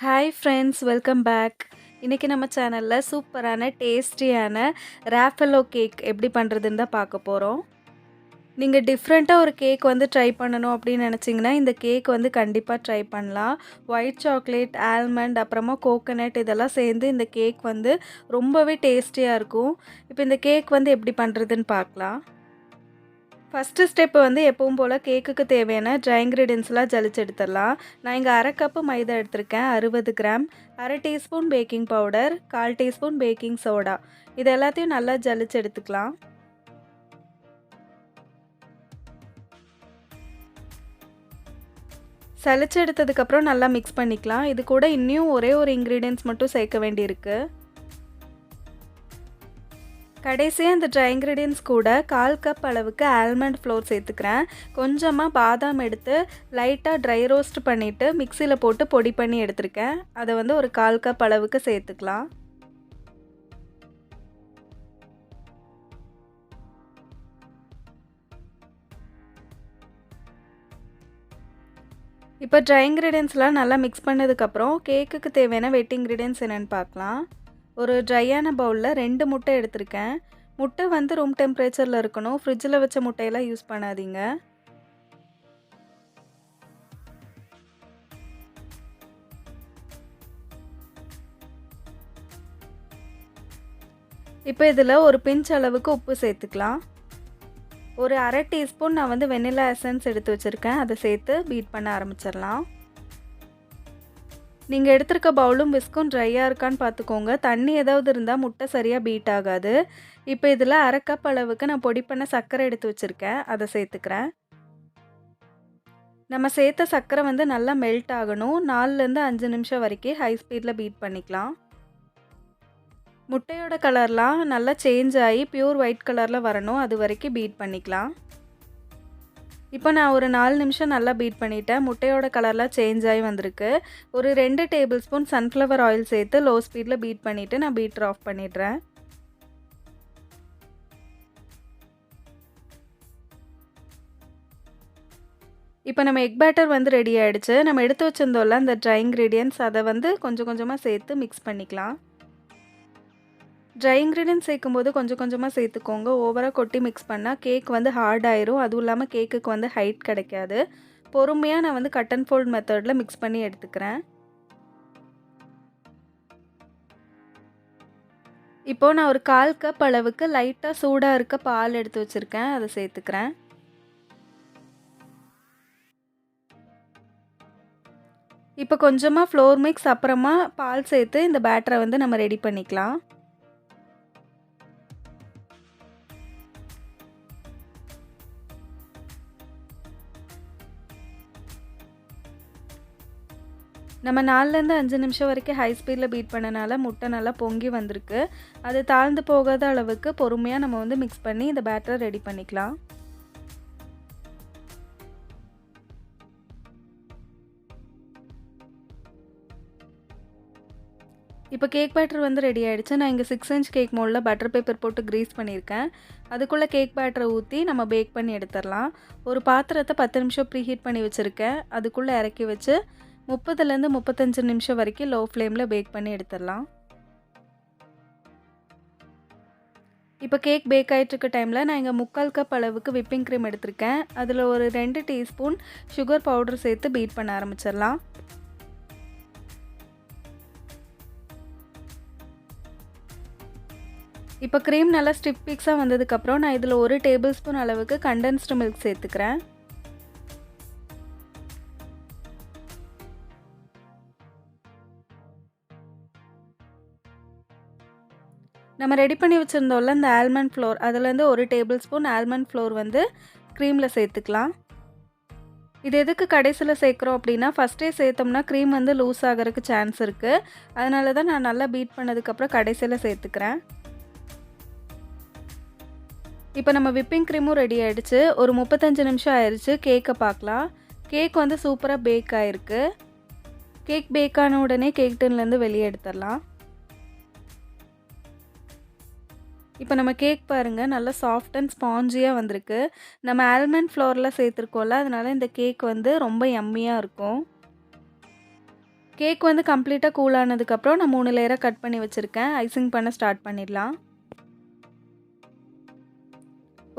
Hi friends, welcome back. இன்றைக்கி நம்ம சேனலில் சூப்பரான டேஸ்டியான ராஃபெல்லோ கேக் எப்படி பண்ணுறதுன்னு தான் பார்க்க போகிறோம். நீங்கள் டிஃப்ரெண்ட்டாக ஒரு கேக் வந்து ட்ரை பண்ணணும் அப்படின்னு நினச்சிங்கன்னா இந்த கேக் வந்து கண்டிப்பாக ட்ரை பண்ணலாம். ஒயிட் சாக்லேட், ஆல்மண்ட், அப்புறமா கோகோனட் இதெல்லாம் சேர்ந்து இந்த கேக் வந்து ரொம்பவே டேஸ்டியாக இருக்கும். இப்போ இந்த கேக் வந்து எப்படி பண்ணுறதுன்னு பார்க்கலாம். ஃபஸ்ட்டு ஸ்டெப் வந்து எப்பவும் போல் கேக்குக்கு தேவையான ட்ரை இன்க்ரீடியன்ஸ்லாம் ஜலிச்சு எடுத்துடலாம். நான் இங்கே 1/2 கப்பு மைதா எடுத்திருக்கேன், 60 gram, 1/2 teaspoon baking powder, 1/4 teaspoon baking soda. இது எல்லாத்தையும் நல்லா ஜலிச்சு எடுத்துக்கலாம். சலிச்சு எடுத்ததுக்கப்புறம் நல்லா மிக்ஸ் பண்ணிக்கலாம். இது கூட இன்னும் ஒரே ஒரு இன்க்ரீடியன்ஸ் மட்டும் சேர்க்க வேண்டியிருக்கு. கடைசியாக இந்த ட்ரை இன்க்ரீடியன்ஸ் கூட 1/4 கப் அளவுக்கு ஆல்மண்ட் ஃப்ளோர் சேர்த்துக்கிறேன். கொஞ்சமாக பாதாம் எடுத்து லைட்டாக ட்ரை ரோஸ்ட் பண்ணிவிட்டு மிக்சியில் போட்டு பொடி பண்ணி எடுத்துருக்கேன். அதை வந்து ஒரு 1/4 கப் அளவுக்கு சேர்த்துக்கலாம். இப்போ ட்ரை இன்க்ரீடியன்ஸ்லாம் நல்லா மிக்ஸ் பண்ணதுக்கப்புறம் கேக்குக்கு தேவையான வெட் இன்க்ரீடியன்ஸ் என்னென்னு பார்க்கலாம். ஒரு ட்ரையான பவுலில் 2 முட்டை எடுத்திருக்கேன். முட்டை வந்து ரூம் டெம்பரேச்சரில் இருக்கணும். ஃப்ரிட்ஜில் வச்ச முட்டையெல்லாம் யூஸ் பண்ணாதீங்க. இப்போ இதில் ஒரு பிஞ்ச் அளவுக்கு உப்பு சேர்த்துக்கலாம். ஒரு 1/2 டீஸ்பூன் நான் வந்து வெனிலா எசன்ஸ் எடுத்து வச்சுருக்கேன். அதை சேர்த்து பீட் பண்ண ஆரம்பிச்சிடலாம். நீங்கள் எடுத்திருக்க பவுலும் விஸ்கும் ட்ரையாக இருக்கான்னு பார்த்துக்கோங்க. தண்ணி ஏதாவது இருந்தால் முட்டை சரியாக பீட் ஆகாது. இப்போ இதில் 1/2 கப் அளவுக்கு நான் பொடி பண்ண சர்க்கரை எடுத்து வச்சுருக்கேன். அதை சேர்த்துக்கிறேன். நம்ம சேர்த்த சர்க்கரை வந்து நல்லா மெல்ட் ஆகணும். 4லேருந்து 5 நிமிஷம் வரைக்கும் ஹை ஸ்பீடில் பீட் பண்ணிக்கலாம். முட்டையோட கலர்லாம் நல்லா சேஞ்ச் ஆகி பியூர் ஒயிட் கலரில் வரணும். அது வரைக்கும் பீட் பண்ணிக்கலாம். இப்போ நான் ஒரு 4 நிமிஷம் நல்லா பீட் பண்ணிட்டேன். முட்டையோட கலர்லாம் சேஞ்ச் ஆகி வந்திருக்கு. ஒரு 2 டேபிள் ஸ்பூன் சன்ஃப்ளவர் ஆயில் சேர்த்து லோ ஸ்பீடில் பீட் பண்ணிவிட்டு நான் பீட்டர் ஆஃப் பண்ணிடுறேன். இப்போ நம்ம எக் பேட்டர் வந்து ரெடி ஆகிடுச்சு. நம்ம எடுத்து வச்சுருந்தோம்ல அந்த ட்ரை இன்க்ரீடியன்ட்ஸ் அதை வந்து கொஞ்சம் கொஞ்சமாக சேர்த்து மிக்ஸ் பண்ணிக்கலாம். ட்ரை இன்க்ரீடியன்ட்ஸ் சேர்க்கும்போது கொஞ்சம் கொஞ்சமாக சேர்த்துக்கோங்க. ஓவராக கொட்டி மிக்ஸ் பண்ணால் கேக் வந்து ஹார்ட் ஆயிரும். அதுவும் இல்லாமல் கேக்குக்கு வந்து ஹைட் கிடைக்காது. பொறுமையாக நான் வந்து கட் அண்ட் ஃபோல்ட் மெத்தடில் மிக்ஸ் பண்ணி எடுத்துக்கிறேன். இப்போது நான் ஒரு 1/4 கப் அளவுக்கு லைட்டாக சூடாக இருக்க பால் எடுத்து வச்சுருக்கேன். அதை சேர்த்துக்கிறேன். இப்போ கொஞ்சமாக ஃப்ளோர் மிக்ஸ் அப்புறமா பால் சேர்த்து இந்த பேட்டரை வந்து நம்ம ரெடி பண்ணிக்கலாம். நம்ம 4லேருந்து 5 நிமிஷம் வரைக்கும் ஹை ஸ்பீடில் பீட் பண்ணனால முட்டை நல்லா பொங்கி வந்திருக்கு. அது தாழ்ந்து போகாத அளவுக்கு பொறுமையாக நம்ம வந்து மிக்ஸ் பண்ணி இந்த பேட்டரை ரெடி பண்ணிக்கலாம். இப்போ கேக் பேட்டர் வந்து ரெடி ஆகிடுச்சு. நான் இங்கே 6 இன்ச் கேக் மோல்டில் பட்டர் பேப்பர் போட்டு க்ரீஸ் பண்ணியிருக்கேன். அதுக்குள்ளே கேக் பேட்டரை ஊற்றி நம்ம பேக் பண்ணி எடுத்துடலாம். ஒரு பாத்திரத்தை 10 நிமிஷம் ப்ரீ ஹீட் பண்ணி வச்சுருக்கேன். அதுக்குள்ளே இறக்கி வச்சு 30லேருந்து 35 நிமிஷம் வரைக்கும் லோ ஃப்ளேமில் பேக் பண்ணி எடுத்துடலாம். இப்போ கேக் பேக் ஆகிட்டுருக்க டைமில் நான் இங்கே 3/4 கப் அளவுக்கு விப்பிங் க்ரீம் எடுத்திருக்கேன். அதில் ஒரு 2 டீஸ்பூன் சுகர் பவுடர் சேர்த்து பீட் பண்ண ஆரம்பிச்சிடலாம். இப்போ க்ரீம் நல்லா ஸ்டிஃப் பீக்ஸாக வந்ததுக்கப்புறம் நான் இதில் 1 டேபிள் ஸ்பூன் அளவுக்கு கண்டென்ஸ்டு மில்க் சேர்த்துக்கிறேன். நம்ம ரெடி பண்ணி வச்சுருந்தோம்ல இந்த ஆல்மண்ட் ஃப்ளோர், அதுலேருந்து 1 டேபிள் ஸ்பூன் ஆல்மண்ட் ஃப்ளோர் வந்து க்ரீமில் சேர்த்துக்கலாம். இது எதுக்கு கடைசியில் சேர்க்குறோம் அப்படின்னா, ஃபஸ்ட்டே சேர்த்தோம்னா க்ரீம் வந்து லூஸ் ஆகிறதுக்கு சான்ஸ் இருக்குது. அதனால தான் நான் நல்லா பீட் பண்ணதுக்கப்புறம் கடைசியில் சேர்த்துக்கிறேன். இப்போ நம்ம விப்பிங் க்ரீமும் ரெடி ஆகிடுச்சு. ஒரு 35 நிமிஷம் ஆயிடுச்சு. கேக்கை பார்க்கலாம். கேக் வந்து சூப்பராக பேக் ஆகிருக்கு. கேக் பேக் ஆன உடனே கேக் டின்லேருந்து வெளியே எடுத்துடலாம். இப்போ நம்ம கேக் பாருங்கள், நல்லா சாஃப்ட் அண்ட் ஸ்பாஞ்சியாக வந்திருக்கு. நம்ம ஆல்மண்ட் ஃப்ளோரில் சேர்த்துருக்கோம்ல, அதனால இந்த கேக் வந்து ரொம்ப யம்மியாக இருக்கும். கேக் வந்து கம்ப்ளீட்டாக கூல் ஆனதுக்கப்புறம் நான் 3 லேயராக கட் பண்ணி வச்சுருக்கேன். ஐசிங் பண்ண ஸ்டார்ட் பண்ணிடலாம்.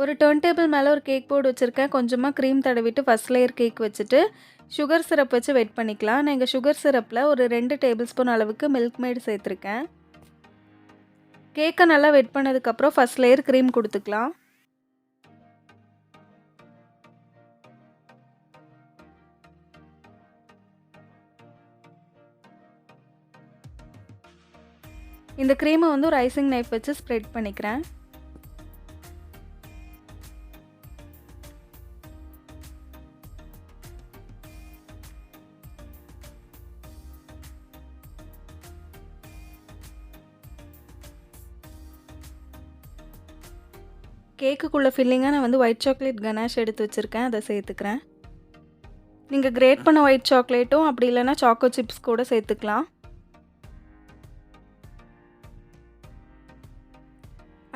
ஒரு டர்ன் டேபிள் மேலே ஒரு கேக் போர்டு வச்சுருக்கேன். கொஞ்சமாக க்ரீம் தடவிட்டு ஃபஸ்ட் லேயர் கேக் வச்சுட்டு சுகர் சிரப் வச்சு வெட் பண்ணிக்கலாம். நான் இங்கே சுகர் சிரப்பில் ஒரு 2 டேபிள் ஸ்பூன் அளவுக்கு மில்க் மேட் சேர்த்துருக்கேன். கேக்கை நல்லா வெட் பண்ணதுக்கப்புறம் ஃபஸ்ட் லேயர் க்ரீம் கொடுத்துக்கலாம். இந்த க்ரீமை வந்து ஒரு ஐசிங் நைஃப் வச்சு ஸ்ப்ரெட் பண்ணிக்கிறேன். கேக்குக்குள்ளே ஃபில்லிங்காக நான் வந்து ஒயிட் சாக்லேட் கனாஷ் எடுத்து வச்சுருக்கேன். அதை சேர்த்துக்கிறேன். நீங்கள் கிரேட் பண்ண ஒயிட் சாக்லேட்டும் அப்படி இல்லைன்னா சாக்கோ சிப்ஸ் கூட சேர்த்துக்கலாம்.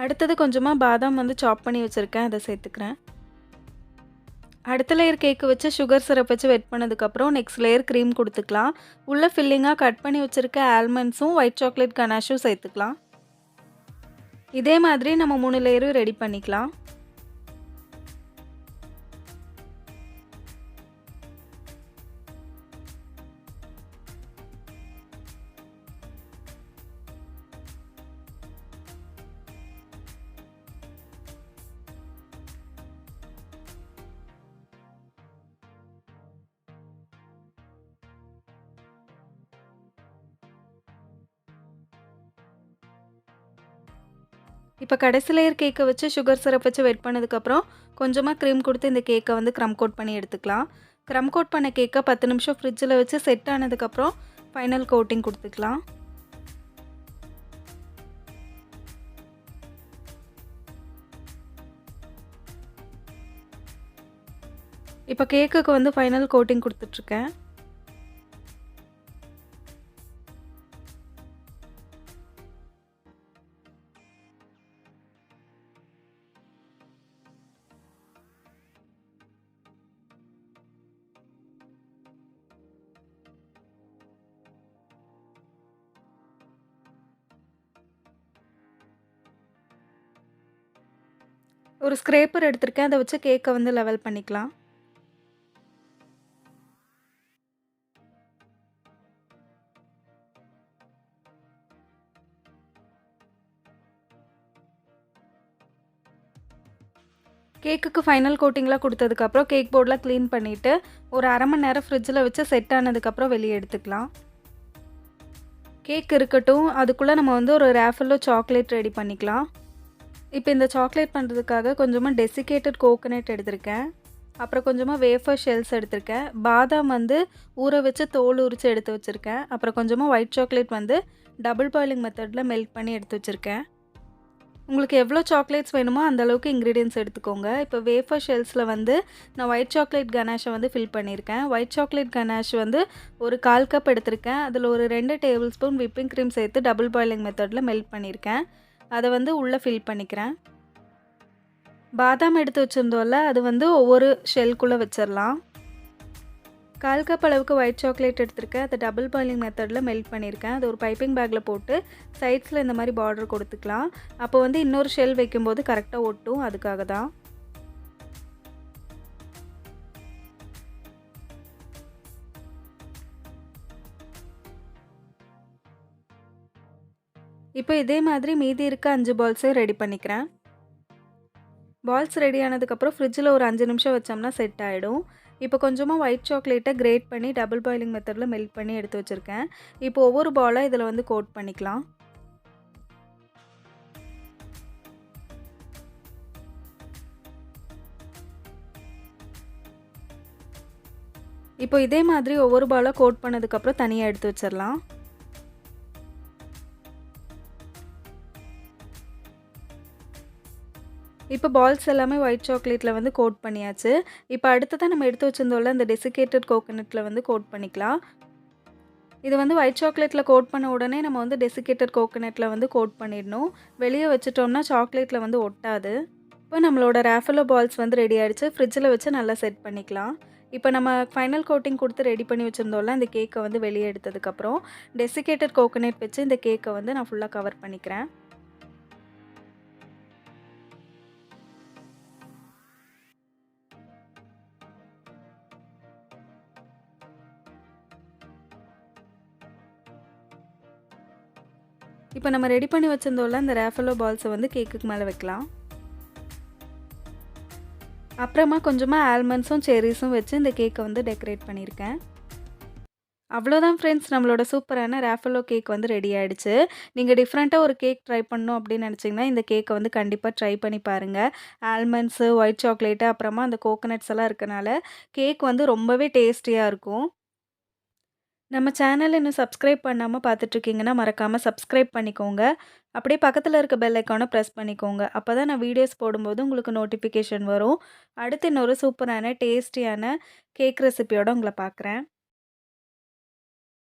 அடுத்தது கொஞ்சமாக பாதாம் வந்து சாப் பண்ணி வச்சுருக்கேன். அதை சேர்த்துக்கிறேன். அடுத்த லேயர் கேக்கு வச்சு சுகர் சிரப் வச்சு வெட் பண்ணதுக்கப்புறம் நெக்ஸ்ட் லேயர் க்ரீம் கொடுத்துக்கலாம். உள்ளே ஃபில்லிங்காக கட் பண்ணி வச்சுருக்க ஆல்மண்ட்ஸும் ஒயிட் சாக்லேட் கனாஷும் சேர்த்துக்கலாம். இதே மாதிரி நம்ம 3 லேயரும் ரெடி பண்ணிக்கலாம். இப்போ கடைசி லேயர் கேக்கை வச்சு சுகர் சிரப் வச்சு வெட் பண்ணதுக்கப்புறம் கொஞ்சமாக க்ரீம் கொடுத்து இந்த கேக்கை வந்து க்ரம் கோட் பண்ணி எடுத்துக்கலாம். க்ரம் கோட் பண்ண கேக்கை 10 நிமிஷம் ஃப்ரிட்ஜில் வச்சு செட் ஆனதுக்கப்புறம் ஃபைனல் கோட்டிங் கொடுத்துக்கலாம். இப்போ கேக்குக்கு வந்து ஃபைனல் கோட்டிங் கொடுத்துட்ருக்கேன். ஒரு ஸ்க்ரேப்பர் எடுத்திருக்கேன். அதை வச்சு கேக்கை வந்து லெவல் பண்ணிக்கலாம். கேக்குக்கு ஃபைனல் கோட்டிங்லாம் கொடுத்ததுக்கப்புறம் கேக் போர்டெலாம் க்ளீன் பண்ணிவிட்டு ஒரு அரை மணி நேரம் ஃப்ரிட்ஜில் வச்சு செட் ஆனதுக்கப்புறம் வெளியே எடுத்துக்கலாம். கேக் இருக்கட்டும், அதுக்குள்ளே நம்ம வந்து ஒரு ராஃபெல்லோ சாக்லேட் ரெடி பண்ணிக்கலாம். இப்போ இந்த சாக்லேட் பண்ணுறதுக்காக கொஞ்சமாக டெசிகேட்டட் கோகோனட் எடுத்திருக்கேன். அப்புறம் கொஞ்சமாக வேஃபர் ஷெல்ஸ் எடுத்திருக்கேன். பாதாம் வந்து ஊற வச்சு தோல் உரித்து எடுத்து வச்சுருக்கேன். அப்புறம் கொஞ்சமாக ஒயிட் சாக்லேட் வந்து டபுள் பாயிலிங் மெத்தடில் மெல்ட் பண்ணி எடுத்து வச்சுருக்கேன். உங்களுக்கு எவ்வளோ சாக்லேட்ஸ் வேணுமோ அந்தளவுக்கு இன்க்ரீடியன்ட்ஸ் எடுத்துக்கோங்க. இப்போ வேஃபர் ஷெல்ஸில் வந்து நான் ஒயிட் சாக்லேட் கனாஷை வந்து ஃபில் பண்ணியிருக்கேன். ஒயிட் சாக்லேட் கனாஷ் வந்து ஒரு 1/4 கப் எடுத்திருக்கேன். அதில் ஒரு 2 டேபிள் ஸ்பூன் விப்பிங் க்ரீம் சேர்த்து டபுள் பாயிலிங் மெத்தடில் மெல்ட் பண்ணியிருக்கேன். அதை வந்து உள்ளே ஃபில் பண்ணிக்கிறேன். பாதாம் எடுத்து வச்சுருந்தோம்ல, அது வந்து ஒவ்வொரு ஷெல்குள்ளே வச்சிடலாம். 1/4 கப் அளவுக்கு ஒயிட் சாக்லேட் எடுத்திருக்கேன். அதை டபுள் பாயிலிங் மெத்தடில் மெல்ட் பண்ணியிருக்கேன். அது ஒரு பைப்பிங் பேக்கில் போட்டு சைட்ஸில் இந்த மாதிரி பார்டர் கொடுத்துக்கலாம். அப்போ வந்து இன்னொரு ஷெல் வைக்கும்போது கரெக்டாக ஒட்டும், அதுக்காக தான். இப்போ இதே மாதிரி மீதி இருக்க 5 பால்ஸையும் ரெடி பண்ணிக்கிறேன். பால்ஸ் ரெடி ஆனதுக்கப்புறம் ஃப்ரிட்ஜில் ஒரு 5 நிமிஷம் வச்சோம்னா செட் ஆகிடும். இப்போ கொஞ்சமாக ஒயிட் சாக்லேட்டை கிரேட் பண்ணி டபுள் பாயிலிங் மெத்தடில் மெல்ட் பண்ணி எடுத்து வச்சுருக்கேன். இப்போ ஒவ்வொரு பாலாக இதில் வந்து கோட் பண்ணிக்கலாம். இப்போ இதே மாதிரி ஒவ்வொரு பாலாக கோட் பண்ணதுக்கப்புறம் தனியாக எடுத்து வச்சிடலாம். இப்போ பால்ஸ் எல்லாமே ஒயிட் சாக்லேட்டில் வந்து கோட் பண்ணியாச்சு. இப்போ அடுத்ததாக நம்ம எடுத்து வச்சிருந்தோம்ல அந்த டெசிகேட்டட் கோகோனட்டில் வந்து கோட் பண்ணிக்கலாம். இது வந்து ஒயிட் சாக்லேட்டில் கோட் பண்ண உடனே நம்ம வந்து டெசிகேட்டட் கோகோனட்டில் வந்து கோட் பண்ணிடணும். வெளியே வச்சுட்டோம்னா சாக்லேட்டில் வந்து ஒட்டாது. இப்போ நம்மளோட ராஃபெல்லோ பால்ஸ் வந்து ரெடி ஆகிடுச்சு. ஃப்ரிட்ஜில் வச்சு நல்லா செட் பண்ணிக்கலாம். இப்போ நம்ம ஃபைனல் கோட்டிங் குடுத்து ரெடி பண்ணி வச்சிருந்தோம்ல, அந்த கேக்க வந்து வெளிய எடுத்ததுக்கப்புறம், டெசிகேட்டட் கோகோனட் வச்சு இந்த கேக்க வந்து நான் ஃபுல்லா கவர் பண்ணிக்கிறேன். இப்போ நம்ம ரெடி பண்ணி வச்சிருந்தோம்ல, அந்த ராஃபெல்லோ பால்ஸ வந்து கேக்குக்கு மேல வைக்கலாம். அப்புறமா கொஞ்சமா ஆல்மண்ட்ஸும், செர்ரீஸும் வச்சு இந்த கேக்க வந்து டெக்கரேட் பண்ணியிருக்கேன். அவ்வளோதான் ஃப்ரெண்ட்ஸ், நம்மளோட சூப்பரான ராஃபெல்லோ கேக் வந்து ரெடி ஆயிடுச்சு. நீங்க டிஃப்ரெண்ட்டா ஒரு கேக் ட்ரை பண்ணணும் அப்படின்னு நெனச்சீங்கன்னா, இந்த கேக்க வந்து கண்டிப்பா ட்ரை பண்ணி பாருங்க. ஆல்மண்ட்ஸு, ஒயிட் சாக்லேட்டு, அப்புறமா அந்த கோகனட்ஸ் எல்லாம் இருக்கனால, கேக் வந்து ரொம்பவே டேஸ்டியா இருக்கும். நம்ம சேனல இன்னும் சப்ஸ்கிரைப் பண்ணாம பார்த்துட்ருக்கீங்கன்னா, மறக்காம சப்ஸ்கிரைப் பண்ணிக்கோங்க. அப்படியே பக்கத்துல இருக்க பெல் ஐக்கான பிரஸ் பண்ணிக்கோங்க. அப்பதான் நான் வீடியோஸ் போடும்போது உங்களுக்கு நோட்டிஃபிகேஷன் வரும். அடுத்து இன்னொரு சூப்பரான, டேஸ்டியான கேக் ரெசிபியோட உங்கள பார்க்குறேன்.